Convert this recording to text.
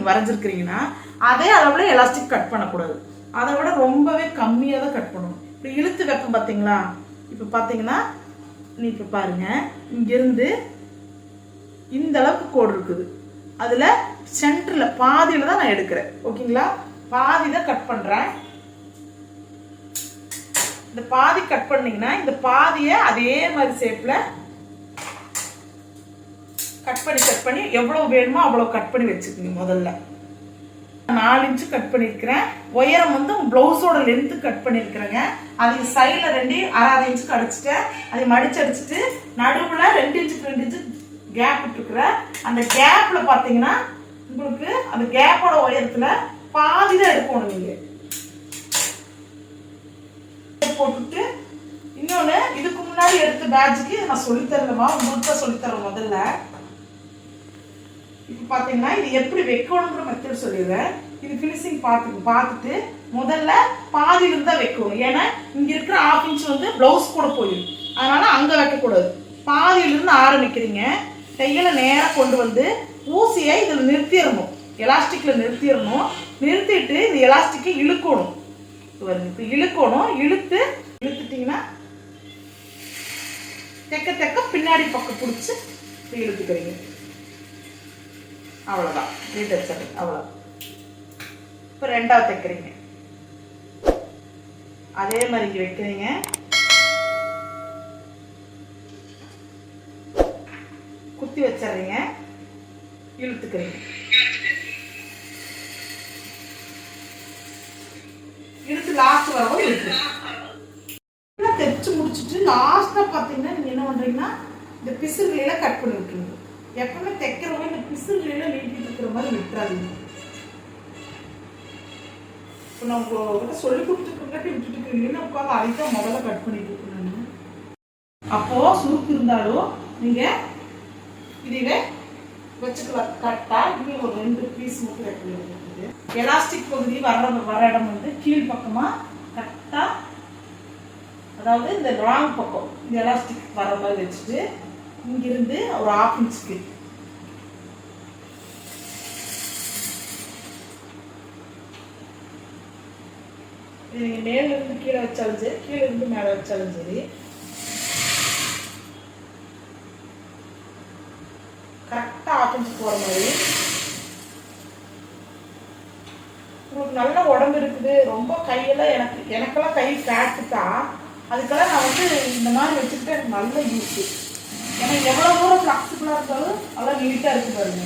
நீங்கள் வரைஞ்சிருக்கிறீங்கன்னா அதே அளவில் எலாஸ்டிக் கட் பண்ணக்கூடாது. அதை விட ரொம்பவே கம்மியாக தான் கட் பண்ணணும். இப்போ இழுத்து வைப்போம் பார்த்தீங்களா? இப்போ பார்த்தீங்கன்னா நீ இப்போ பாருங்கள், இங்கேருந்து இந்த அளவுக்கு கோடு இருக்குது. அதில் சென்டரில் பாதியில் தான் நான் எடுக்கிறேன். ஓகேங்களா? பாதி தான் கட் பண்ணுறேன். இந்த பாதி கட் பண்ணீங்கன்னா இந்த பாதியை அதே மாதிரி ஷேப்பில் கட் பண்ணி எவ்வளோ வேணுமோ அவ்வளோ கட் பண்ணி வச்சுக்கோங்க. முதல்ல 4 இன்ச்சு கட் பண்ணியிருக்கிறேன். உயரம் வந்து ப்ளவுஸோட லென்த்து கட் பண்ணியிருக்கிறேங்க. அதுக்கு சைடில் 2 1/2 இன்ச்சுக்கு அடிச்சுட்டேன். அதை மடிச்சு அடிச்சுட்டு நடுவில் 2 இன்ச்சுக்கு 2 இன்ச்சு கேப் விட்டுருக்குறேன். அந்த கேப்பில் பார்த்தீங்கன்னா உங்களுக்கு அந்த கேப்போட உயரத்தில் பாதி தான் எடுக்கணும். நீங்கள் போட்டுட்டு இன்னொன்று இதுக்கு முன்னாடி எடுத்த பேட்சுக்கு நான் சொல்லித்தரலமா, உங்களுக்கு தான் சொல்லித்தரேன். முதல்ல இப்போ பார்த்தீங்கன்னா இது எப்படி வைக்கணுங்கிற மெத்தட் சொல்லிடுறேன். இது ஃபினிஷிங் பார்த்துட்டு முதல்ல பாதியிலிருந்து தான் வைக்கணும். ஏன்னா இங்கே இருக்கிற 1/2 இன்ச் வந்து ப்ளவுஸ் கூட போயிடும். அதனால் அங்கே வைக்கக்கூடாது. பாதியிலிருந்து ஆரம்பிக்கிறீங்க. தையலை நேராக கொண்டு வந்து ஊசியை இதில் நிறுத்திடணும். எலாஸ்டிக்கில் நிறுத்திடணும். நிறுத்திட்டு இந்த எலாஸ்டிக்கை இழுக்கணும். இப்போ இழுக்கணும். இழுத்துட்டிங்கன்னா தெக்க பின்னாடி பக்கம் பிடிச்சி இழுத்துக்கிறீங்க. அவ்வளோதான். அவ்வளோ. இப்போ 2ஆவது தைக்கிறீங்க. அதே மாதிரி இங்கே வைக்கிறீங்க. குத்தி வச்சிடுறீங்க. இழுத்துக்கிறீங்க. இழுத்து லாஸ்ட் வரவும் இழுத்துறீங்க. தைச்சு முடிச்சுட்டு லாஸ்ட்டாக பார்த்தீங்கன்னா நீங்கள் என்ன பண்ணுறீங்கன்னா இந்த பிசுறுகளையெல்லாம் கட் பண்ணி விட்டுருங்க. எப்பவுமே தைக்கிறவங்க இந்த பிசுறுகளையெல்லாம் நீட்டிட்டு இருக்கிற மாதிரி விட்டுறாதீங்க. இப்போ நான் உங்கள்கிட்ட சொல்லி கொடுத்துருக்கங்காட்டி விட்டுட்டு இருக்கீங்கன்னா உட்காந்து அதைத்தான் முதல்ல கட் பண்ணிட்டு இருக்கணும். அப்போது சுருக்கு இருந்தாலும் நீங்கள் இதுவே வச்சுக்கலாம். கரெக்டாக இன்னும் ஒரு 2 பீஸ் மட்டும் வைக்கணும். எலாஸ்டிக் பகுதி வர இடம் வந்து கீழ் பக்கமாக கரெக்டாக, அதாவது இந்த ராங் பக்கம் இந்த எலாஸ்டிக் வர மாதிரி வச்சுட்டு இங்கிருந்து ஒரு 1/2 இன்ச்சுக்கு இது நீங்கள் மேலிருந்து கீழே வச்சாலும் சரி, கீழே இருந்து மேலே வச்சாலும் சரி, கரெக்டாக 1/2 இன்ச்சு போகிற மாதிரி. உங்களுக்கு நல்ல உடம்பு இருக்குது, ரொம்ப கையெல்லாம் எனக்கெல்லாம் கை ஃபேட்டுக்கா, அதுக்கெல்லாம் நான் வந்து இந்த மாதிரி வச்சுக்கிட்டு எனக்கு நல்ல யூஸு. ஏன்னா எவ்வளோ தூரம் ஃப்ளெக்சிபிளாக இருந்தாலும் நல்லா நீட்டாக இருக்குது பாருங்க.